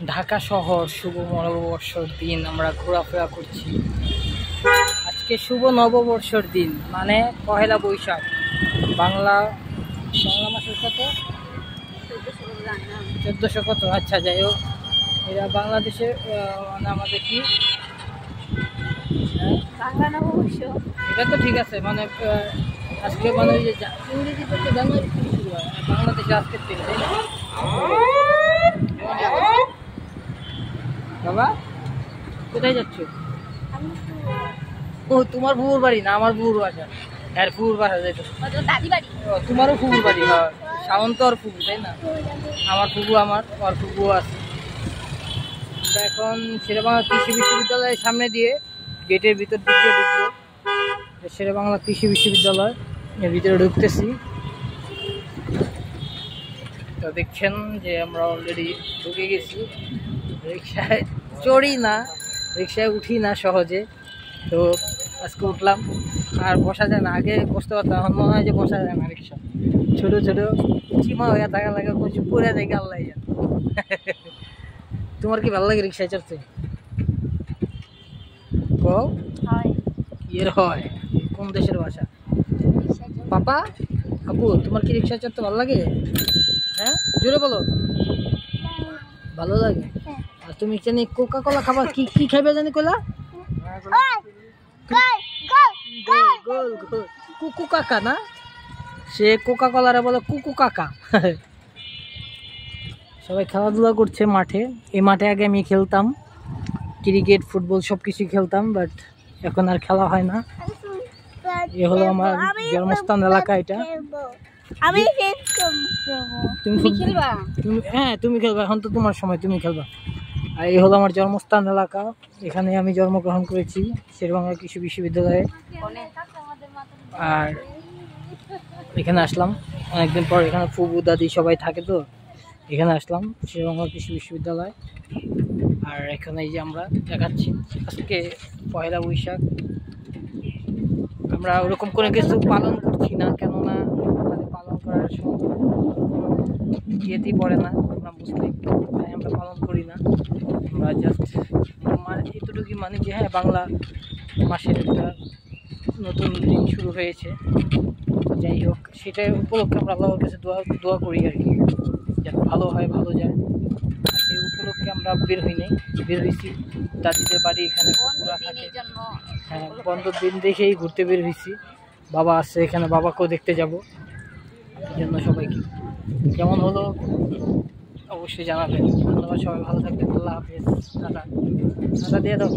ঢাকা শহর শুভ নববর্ষর দিন আমরা ঘোরাফেরা করছি। আজকে শুভ নববর্ষর দিন, মানে পহেলা বৈশাখ। বাংলা মাসের কত, 1400 কত, আচ্ছা যাই হোক, এরা বাংলাদেশে মানে আমাদের কি বাংলা নববর্ষ, এটা তো ঠিক আছে, মানে আজকে মানে ওই যে ইংরেজিতে তো জানুয়ারি থেকে শুরু হয়, বাংলাদেশে আজকের থেকে, তাই না? বাবা কোথায় যাচ্ছ? ও তোমার ফুফুর বাড়ি না, আমার ফুফুর বাসা। হ্যাঁ ফুফুর বাসা যাইতো, দাদি বাড়ি। তোমারও ফুফুর বাড়ি? হয় শাওন তো আর ফুফু, তাই না? আমার ফুফু, আমার ফুফু আছে। এখন শেরেবাংলা কৃষি বিশ্ববিদ্যালয়ের সামনে দিয়ে গেটের ভিতর দিক দিয়ে ঢুকবো। শেরেবাংলা কৃষি বিশ্ববিদ্যালয় এর ভিতরে ঢুকতেছি। তো দেখছেন যে আমরা অলরেডি ঢুকে গেছি। রিক্সায় চড়ি না, রিক্সায় উঠি না সহজে, তো আজকে উঠলাম। আর বসা যায় না, আগে বসতে পারতাম, এখন মনে হয় যে বসা যায় না। রিক্সা ছোটো ছোটো চিমা হয়ে থাকা লাগে, কিছু পরে যায় আল্লাহ জানে। তোমার কি ভালো লাগে রিক্সায় চড়তে? এর হয় কোন দেশের ভাষা? পাপা আপু তোমার কি রিক্সায় চড়তে ভালো লাগে? হ্যাঁ জোরে বলো। ভালো লাগে। আর তুমি জানি কোকা কোলা খাবার কি কি খাইবে জানি কইলা? কুকু কাকা না, সে কোকা কোলারে বলে কুকু কাকা। সবাই খেলাধুলা করছে মাঠে। এই মাঠে আগে আমি খেলতাম, ক্রিকেট ফুটবল সব কিছুই খেলতাম, বাট এখন আর খেলা হয় না। এ হলো আমার জন্মস্থান এলাকা। এটা তুমি খেলবা? হ্যাঁ তুমি খেলবা, এখন তো তোমার সময়, তুমি খেলবা। আর এই হলো আমার জন্মস্থান এলাকা, এখানে আমি জন্মগ্রহণ করেছি, শেরেবাংলা কৃষি বিশ্ববিদ্যালয়ে। আর এখানে আসলাম অনেকদিন পর, এখানে ফুবু দাদি সবাই থাকে, তো এখানে আসলাম শেরেবাংলা কৃষি বিশ্ববিদ্যালয়। আর এখানে এই যে আমরা দেখাচ্ছি আজকে পয়লা বৈশাখ। আমরা ওরকম কোনো কিছু পালন করছি না, কেননা আমাদের পালন করার ইয়েতেই পড়ে না, আমরা মুসলিম, তাই আমরা পালন করি না। আমরা জাস্ট এতটুকুই মানি যে হ্যাঁ বাংলা মাসের একটা নতুন দিন শুরু হয়েছে। যাই হোক, সেটাই উপলক্ষে আমরা আল্লাহর কাছে দোয়া করি আর কি, যাতে ভালো হয়, ভালো যায়। সেই উপলক্ষে আমরা বের হয়েছি দাদিদের বাড়ি, এখানে পুকুরা থাকে। হ্যাঁ বন্ধের দিন দেখেই ঘুরতে বের হয়েছি। বাবা আছে এখানে, বাবাকেও দেখতে যাব। এই জন্য সবাইকে কেমন হলো অবশ্যই জানাবেন। ধন্যবাদ, সবাই ভালো থাকবেন। আল্লাহ হাফেজ, টাটা। টাটা দিয়ে দাও।